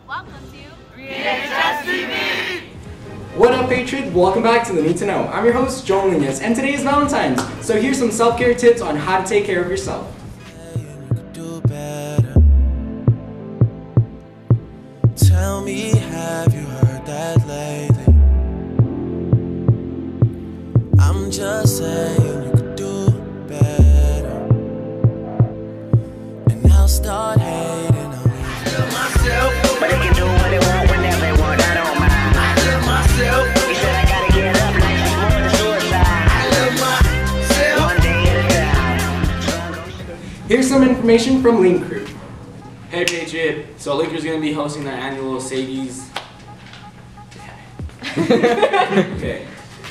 Welcome to Riverside. What up, Patriot? Welcome back to the Need to Know. I'm your host, Joel Linus, and today is Valentine's. So here's some self-care tips on how to take care of yourself. Tell me, have you heard that lately? I'm just saying you could do better, and I'll start hating on you. I love myself, but they can do what they want whenever they want. I don't mind. I love myself. You said I gotta get up, like it's more than suicide. I love myself. One day at a time. Here's some information from Lean Crew. Hey Patriot, so Linker's going to be hosting their annual Sadie's... Okay.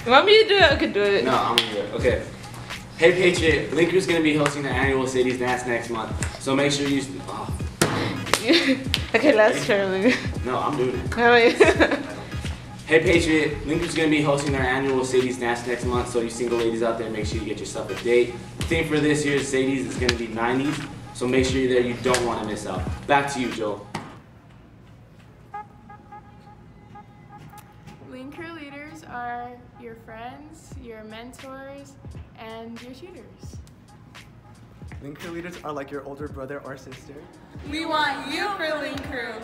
You want me to do it? I could do it. No, I'm going to do it. Okay. Hey Patriot, Linker's going to be hosting their annual Sadie's dance next month, so make sure you... Oh. Okay, let's try. No, I'm doing it. Oh, yeah. Hey Patriot, Linker's going to be hosting their annual Sadie's dance next month, so you single ladies out there, make sure you get yourself a date. The theme for this year's Sadie's is going to be 90s. So make sure you're there, you don't want to miss out. Back to you, Joel. Lean Crew leaders are your friends, your mentors, and your tutors. Lean Crew leaders are like your older brother or sister. We want you for Lean Crew.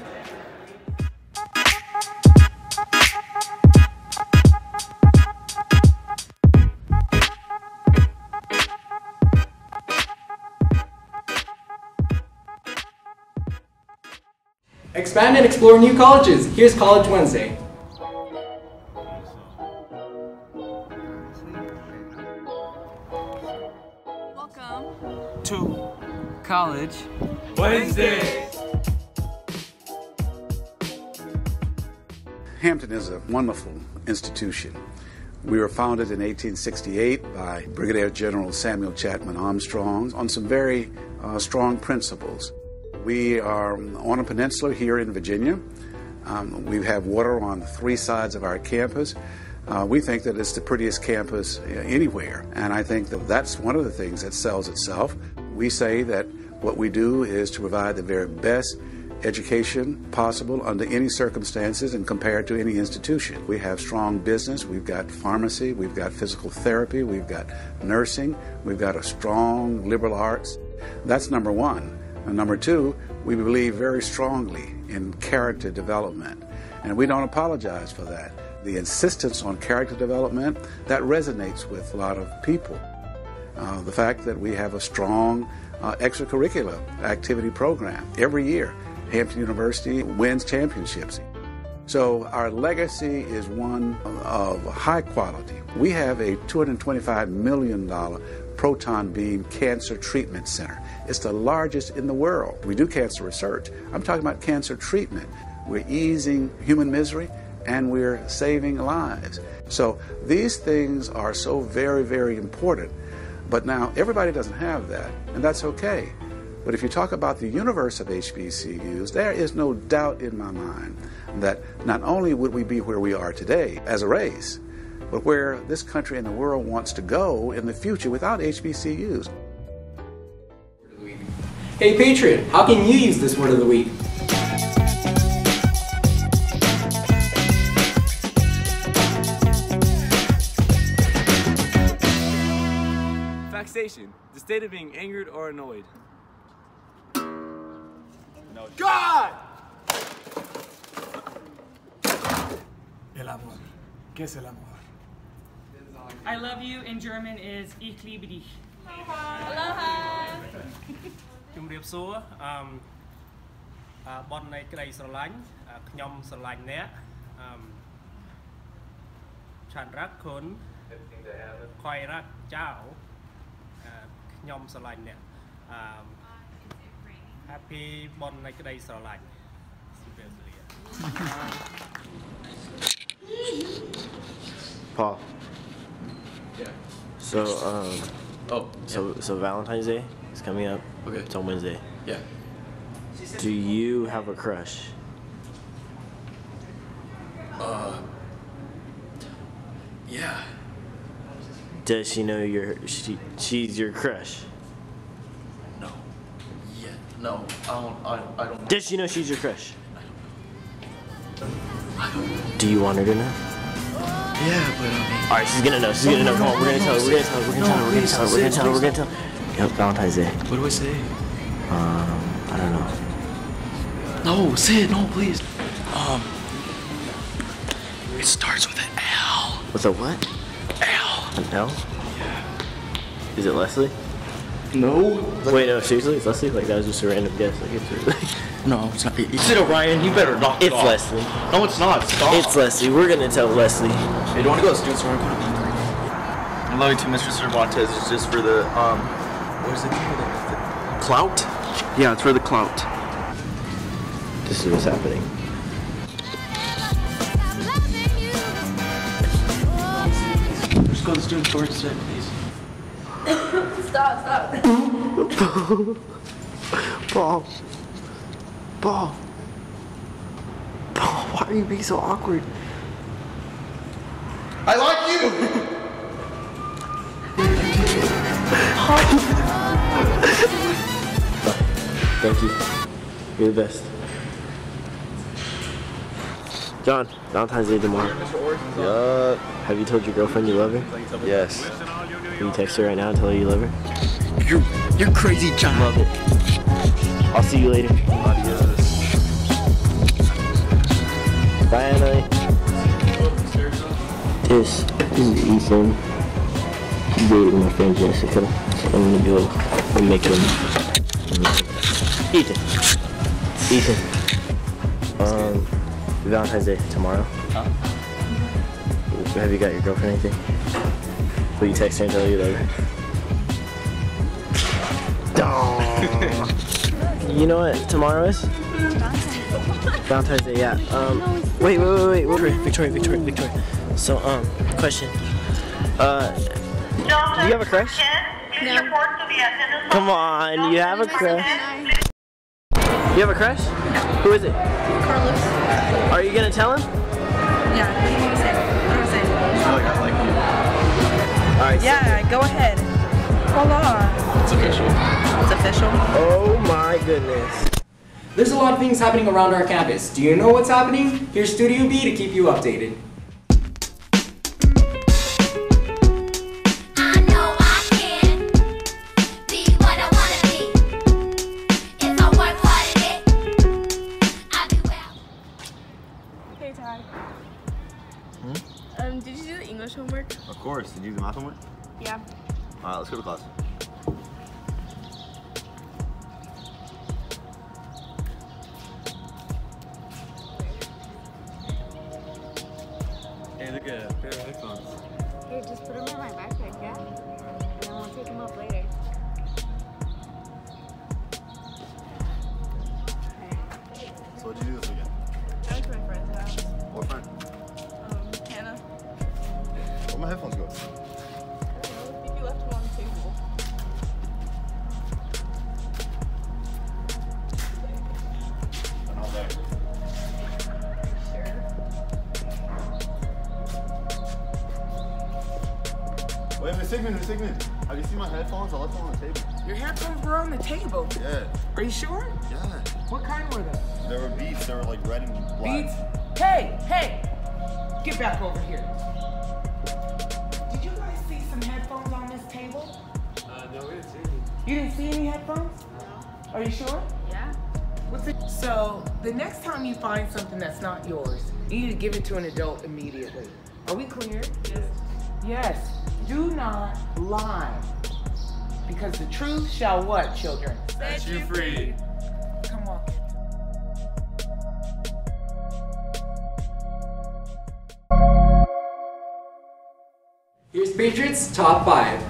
Expand and explore new colleges. Here's College Wednesday. Welcome to College Wednesday. Hampton is a wonderful institution. We were founded in 1868 by Brigadier General Samuel Chapman Armstrong on some very strong principles. We are on a peninsula here in Virginia. We have water on 3 sides of our campus. We think that it's the prettiest campus anywhere, and I think that that's one of the things that sells itself. We say that what we do is to provide the very best education possible under any circumstances and compared to any institution. We have strong business, we've got pharmacy, we've got physical therapy, we've got nursing, we've got a strong liberal arts. That's number one. And number two, we believe very strongly in character development, and we don't apologize for that. The insistence on character development, that resonates with a lot of people. The fact that we have a strong extracurricular activity program. Every year, Hampton University wins championships. So our legacy is one of high quality. We have a $225 million proton beam cancer treatment center. It's the largest in the world. We do cancer research. I'm talking about cancer treatment. We're easing human misery and we're saving lives. So these things are so very, very important. But now everybody doesn't have that, and that's okay. But if you talk about the universe of HBCUs, there is no doubt in my mind that not only would we be where we are today as a race, but where this country and the world wants to go in the future without HBCUs. Hey Patriot, how can you use this word of the week? Vexation, the state of being angered or annoyed. No. God! El amor. ¿Qué es el amor? I love you in German is Ich liebe dich. Aloha. ជំរាបសួរបននៃក្តីស្រឡាញ់ខ្ញុំស្រឡាញ់អ្នកឆានរ៉ាក់គុណខយរ៉ាក់ចៅខ្ញុំស្រឡាញ់អ្នក Happy បននៃក្តីស្រឡាញ់ Paul. Yeah. So so Valentine's Day is coming up. Okay. It's on Wednesday. Yeah. Do you have a crush? Yeah. Does she know she's your crush? No. Yeah. No. I don't. Does she know she's your crush? Do you want her to know? Yeah, but I mean. Alright, she's gonna know. She's gonna know. Come on, we're gonna tell her. We're gonna tell her. We're gonna tell her. We're gonna tell her. We're gonna tell her. We're gonna tell her. Yep, Valentine's Day. What do I say? I don't know. No, say it. No, please. It starts with an L. With a what? L. An L? Yeah. Is it Leslie? No. Wait, no, seriously? It's Leslie? Like, that was just a random guess. Like, it's No, it's not. Is it Orion? You better knock it off. It's Leslie. No, it's not. Stop. It's Leslie. We're gonna tell Leslie. Hey, do you want to go to the student store? I'm going to be. I love you too, Mr. Cervantes. It's just for the, what is it called? The clout? Yeah, it's for the clout. This is what's happening. Just go to the student store instead, please. Stop. Paul. Paul, why are you being so awkward? I like you! Thank you. You're the best. John, Valentine's Day tomorrow. Yup. Have you told your girlfriend you love her? Yes. Can you text her right now and tell her you love her? You're crazy, John. Love it. I'll see you later. Adios. Bye, Anna. This is Ethan. He's dating my friend Jessica. So I'm gonna go and make him. Ethan. Valentine's Day tomorrow. Huh? Have you got your girlfriend anything? Will you text her and tell her you love her? You know what tomorrow is? Valentine's Day, yeah. Wait. Victoria. So, question. Do you have a crush? No. Come on, you have a crush. You have a crush? Who is it? Carlos. Are you gonna tell him? Yeah, what do you want to say? What do I say? I like you. Alright. Yeah, go ahead. Hold on. It's official. It's official. Oh my goodness. There's a lot of things happening around our campus. Do you know what's happening? Here's Studio B to keep you updated. Hey Ty. Did you do the English homework? Of course. Did you do the math homework? Yeah. Alright, let's go to class. Hey, look at a pair of headphones. Hey, just put them in my backpack, yeah? And then we'll take them up later. So what'd you do this weekend? I went to my friend's house. What friend? Hannah. Where'd my headphones go? I think you left them on the table. They're not there. Wait, Miss Sigmund. Have you seen my headphones? I left them on the table. Your headphones were on the table? Yeah. Are you sure? Yeah. What kind were they? They were Beats. They were like red and black. Beats? Hey! Get back over here. Did you guys see some headphones on this table? No, we didn't see any. You didn't see any headphones? No. Are you sure? Yeah. What's it? So, the next time you find something that's not yours, you need to give it to an adult immediately. Are we clear? Yes. Yes. Do not lie. Because the truth shall what, children? Set you free. Come on. Here's Patriot's Top 5.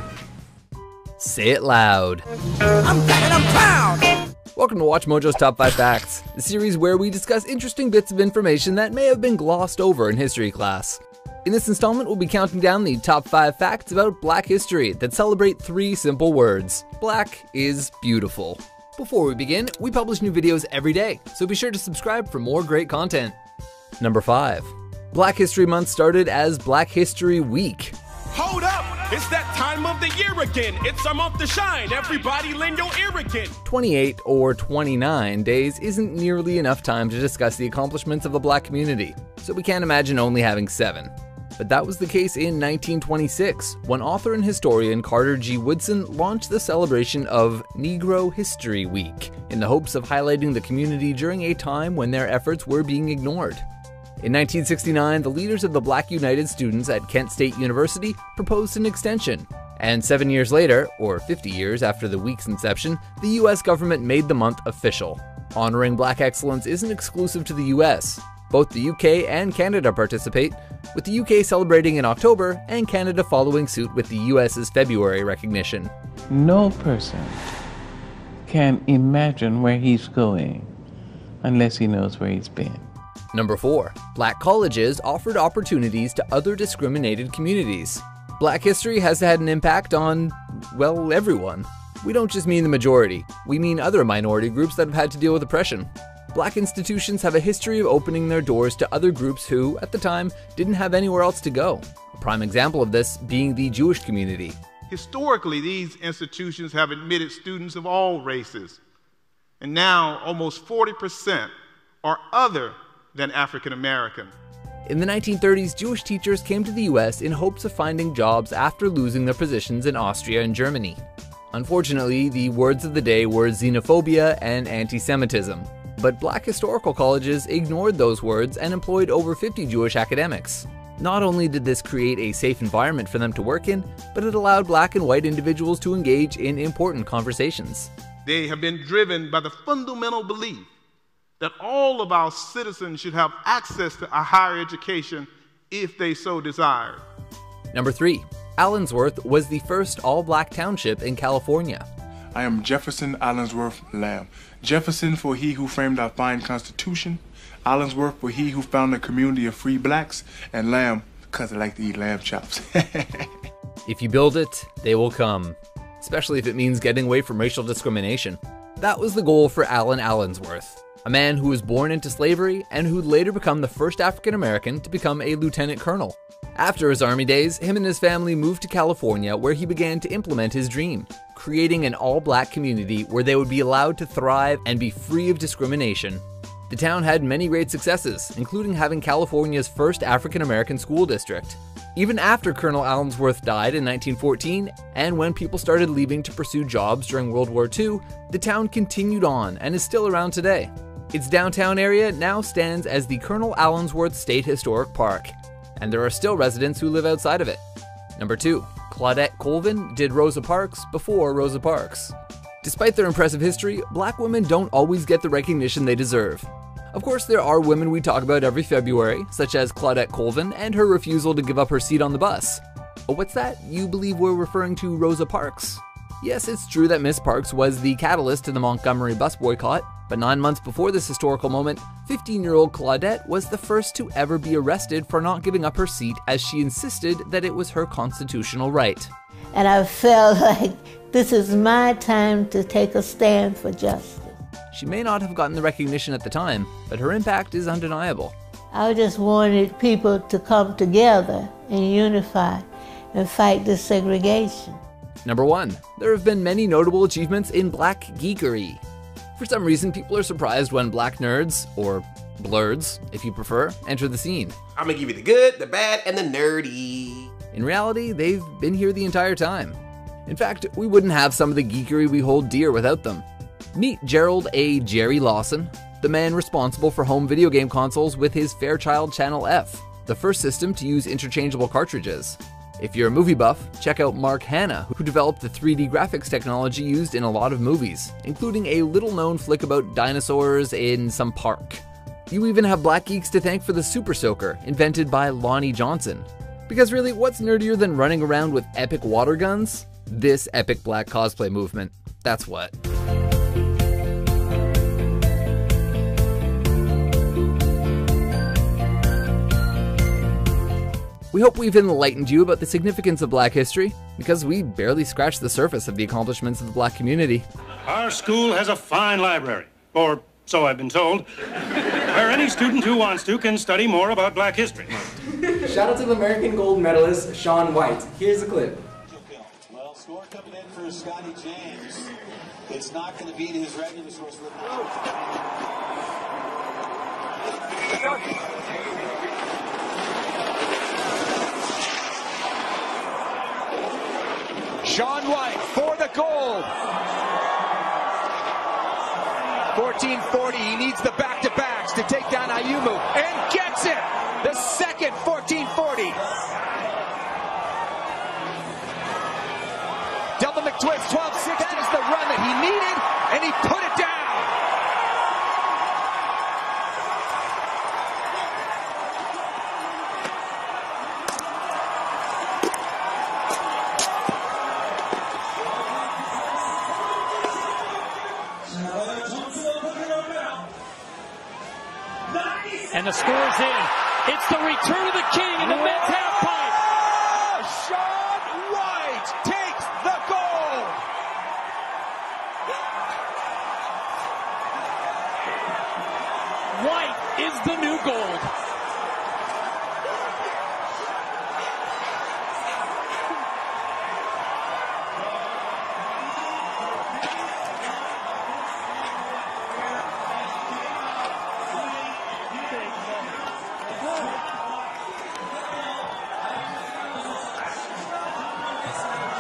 Say it loud. I'm back and I'm proud. Welcome to Watch Mojo's Top 5 Facts, the series where we discuss interesting bits of information that may have been glossed over in history class. In this installment, we'll be counting down the top 5 facts about Black history that celebrate 3 simple words. Black is beautiful. Before we begin, we publish new videos every day, so be sure to subscribe for more great content. Number 5. Black History Month started as Black History Week. Hold up! It's that time of the year again. It's our month to shine. Everybody lend your ear again. 28 or 29 days isn't nearly enough time to discuss the accomplishments of the black community, so we can't imagine only having 7. But that was the case in 1926, when author and historian Carter G. Woodson launched the celebration of Negro History Week in the hopes of highlighting the community during a time when their efforts were being ignored. In 1969, the leaders of the Black United Students at Kent State University proposed an extension, and 7 years later, or 50 years after the week's inception, the US government made the month official. Honoring black excellence isn't exclusive to the US. Both the UK and Canada participate, with the UK celebrating in October and Canada following suit with the US's February recognition. No person can imagine where he's going unless he knows where he's been. Number 4. Black colleges offered opportunities to other discriminated communities. Black history has had an impact on, well, everyone. We don't just mean the majority, we mean other minority groups that have had to deal with oppression. Black institutions have a history of opening their doors to other groups who, at the time, didn't have anywhere else to go. A prime example of this being the Jewish community. Historically, these institutions have admitted students of all races, and now almost 40% are other than African American. In the 1930s, Jewish teachers came to the US in hopes of finding jobs after losing their positions in Austria and Germany. Unfortunately, the words of the day were xenophobia and anti-Semitism. But black historical colleges ignored those words and employed over 50 Jewish academics. Not only did this create a safe environment for them to work in, but it allowed black and white individuals to engage in important conversations. They have been driven by the fundamental belief that all of our citizens should have access to a higher education if they so desired. Number 3. Allensworth was the first all-black township in California. I am Jefferson Allensworth Lamb. Jefferson for he who framed our fine Constitution, Allensworth for he who found a community of free blacks, and Lamb because I like to eat lamb chops. If you build it, they will come, especially if it means getting away from racial discrimination. That was the goal for Allen Allensworth, a man who was born into slavery and who'd later become the first African American to become a lieutenant colonel. After his army days, him and his family moved to California, where he began to implement his dream, creating an all-black community where they would be allowed to thrive and be free of discrimination. The town had many great successes, including having California's first African-American school district. Even after Colonel Allensworth died in 1914, and when people started leaving to pursue jobs during World War II, the town continued on and is still around today. Its downtown area now stands as the Colonel Allensworth State Historic Park, and there are still residents who live outside of it. Number 2. Claudette Colvin did Rosa Parks before Rosa Parks. Despite their impressive history, black women don't always get the recognition they deserve. Of course, there are women we talk about every February, such as Claudette Colvin and her refusal to give up her seat on the bus. Oh, what's that? You believe we're referring to Rosa Parks? Yes, it's true that Miss Parks was the catalyst to the Montgomery bus boycott, but 9 months before this historical moment, 15-year-old Claudette was the first to ever be arrested for not giving up her seat, as she insisted that it was her constitutional right. And I felt like this is my time to take a stand for justice. She may not have gotten the recognition at the time, but her impact is undeniable. I just wanted people to come together and unify and fight this segregation. Number 1. There have been many notable achievements in black geekery. For some reason, people are surprised when black nerds, or blurds, if you prefer, enter the scene. I'm gonna give you the good, the bad, and the nerdy. In reality, they've been here the entire time. In fact, we wouldn't have some of the geekery we hold dear without them. Meet Gerald A. Jerry Lawson, the man responsible for home video game consoles with his Fairchild Channel F, the first system to use interchangeable cartridges. If you're a movie buff, check out Mark Hanna, who developed the 3D graphics technology used in a lot of movies, including a little-known flick about dinosaurs in some park. You even have black geeks to thank for the Super Soaker, invented by Lonnie Johnson. Because really, what's nerdier than running around with epic water guns? This epic black cosplay movement. That's what. We hope we've enlightened you about the significance of black history, because we barely scratched the surface of the accomplishments of the black community. Our school has a fine library, or so I've been told, where any student who wants to can study more about black history. Shout out to the American gold medalist, Shaun White. Here's a clip. for Scotty James. It's not going to beat his regular source. Sean White for the gold. 1440. He needs the back-to-backs to take down Ayumu and gets it. The second 1440. Double McTwist, 1260. That is the run that he needed, and he put it down. And the score's in. It's the return of the king in the men's half pipe. Sean White takes the gold. White is the new gold.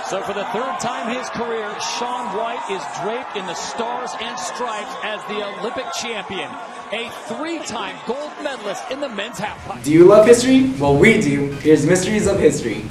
So for the third time in his career, Sean White is draped in the stars and stripes as the Olympic champion, a three-time gold medalist in the men's halfpipe. Do you love history? Well, we do. Here's Mysteries of History.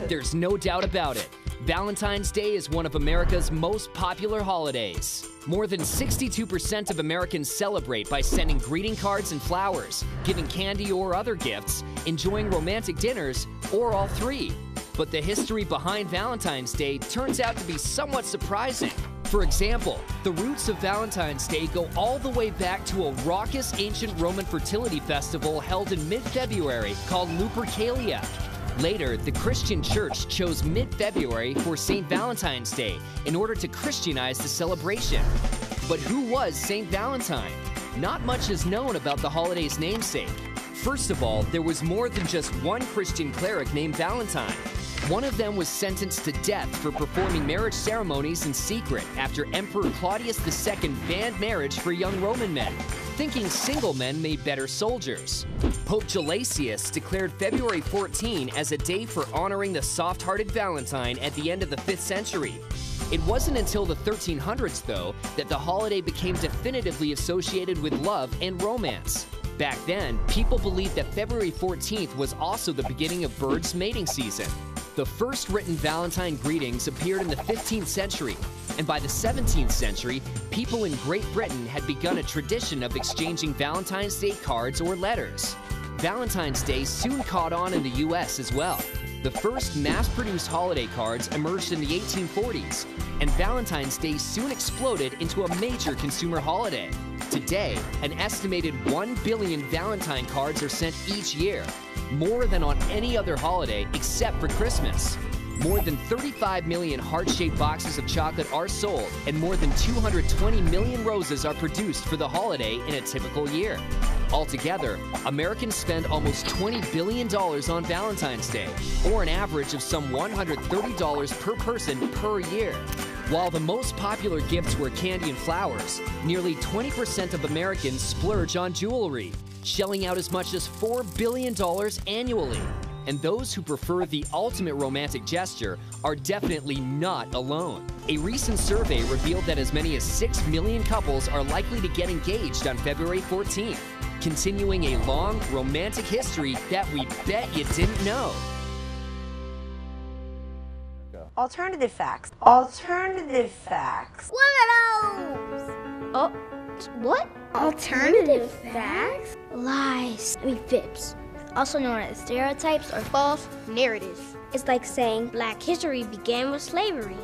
There's no doubt about it. Valentine's Day is one of America's most popular holidays. More than 62% of Americans celebrate by sending greeting cards and flowers, giving candy or other gifts, enjoying romantic dinners, or all three. But the history behind Valentine's Day turns out to be somewhat surprising. For example, the roots of Valentine's Day go all the way back to a raucous ancient Roman fertility festival held in mid-February called Lupercalia. Later, the Christian Church chose mid-February for St. Valentine's Day in order to Christianize the celebration. But who was St. Valentine? Not much is known about the holiday's namesake. First of all, there was more than just one Christian cleric named Valentine. One of them was sentenced to death for performing marriage ceremonies in secret after Emperor Claudius II banned marriage for young Roman men, thinking single men made better soldiers. Pope Gelasius declared February 14 as a day for honoring the soft-hearted Valentine at the end of the 5th century. It wasn't until the 1300s, though, that the holiday became definitively associated with love and romance. Back then, people believed that February 14th was also the beginning of birds' mating season. The first written Valentine greetings appeared in the 15th century, and by the 17th century, people in Great Britain had begun a tradition of exchanging Valentine's Day cards or letters. Valentine's Day soon caught on in the US as well. The first mass-produced holiday cards emerged in the 1840s, and Valentine's Day soon exploded into a major consumer holiday. Today, an estimated 1 billion Valentine cards are sent each year, more than on any other holiday except for Christmas. More than 35 million heart-shaped boxes of chocolate are sold, and more than 220 million roses are produced for the holiday in a typical year. Altogether, Americans spend almost $20 billion on Valentine's Day, or an average of some $130 per person per year. While the most popular gifts were candy and flowers, nearly 20% of Americans splurge on jewelry, shelling out as much as $4 billion annually. And those who prefer the ultimate romantic gesture are definitely not alone. A recent survey revealed that as many as 6 million couples are likely to get engaged on February 14th, continuing a long romantic history that we bet you didn't know. Alternative facts. Alternative facts. What are those? Oh, what? Alternative facts? Lies. I mean, fibs. Also known as stereotypes or false narratives. It's like saying Black history began with slavery.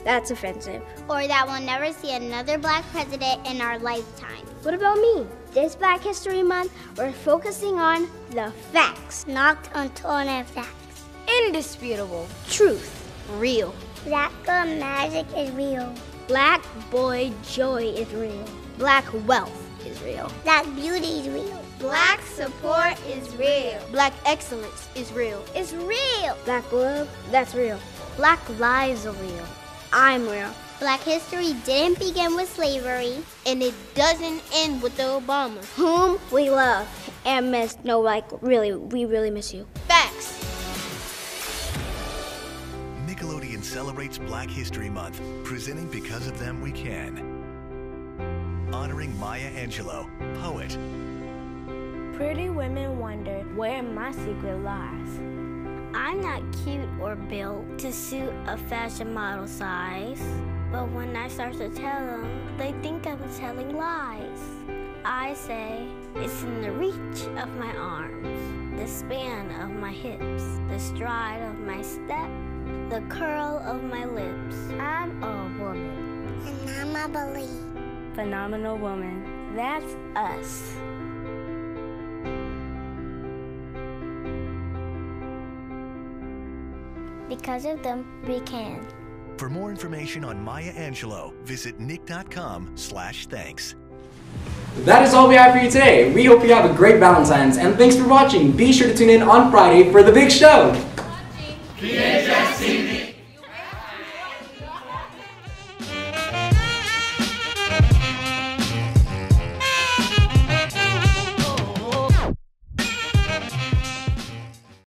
That's offensive. Or that we'll never see another Black president in our lifetime. What about me? This Black History Month, we're focusing on the facts. Not alternative facts. Indisputable. Truth. Real. Black girl magic is real. Black boy joy is real. Black wealth is real. Black beauty is real. Black support is real. Black excellence is real. It's real. Black love, that's real. Black lives are real. I'm real. Black history didn't begin with slavery, and it doesn't end with the Obamas, whom we love and miss. No, like, really, we really miss you. Facts. Nickelodeon celebrates Black History Month, presenting Because of Them We Can. Honoring Maya Angelou, poet. Pretty women wonder where my secret lies. I'm not cute or built to suit a fashion model size. But when I start to tell them, they think I'm telling lies. I say, it's in the reach of my arms, the span of my hips, the stride of my step, the curl of my lips. I'm a woman. And I'm a believe. Phenomenal woman. That's us. Because of them, we can. For more information on Maya Angelou, visit nick.com/thanks. That is all we have for you today. We hope you have a great Valentine's, and thanks for watching. Be sure to tune in on Friday for the big show. Yeah.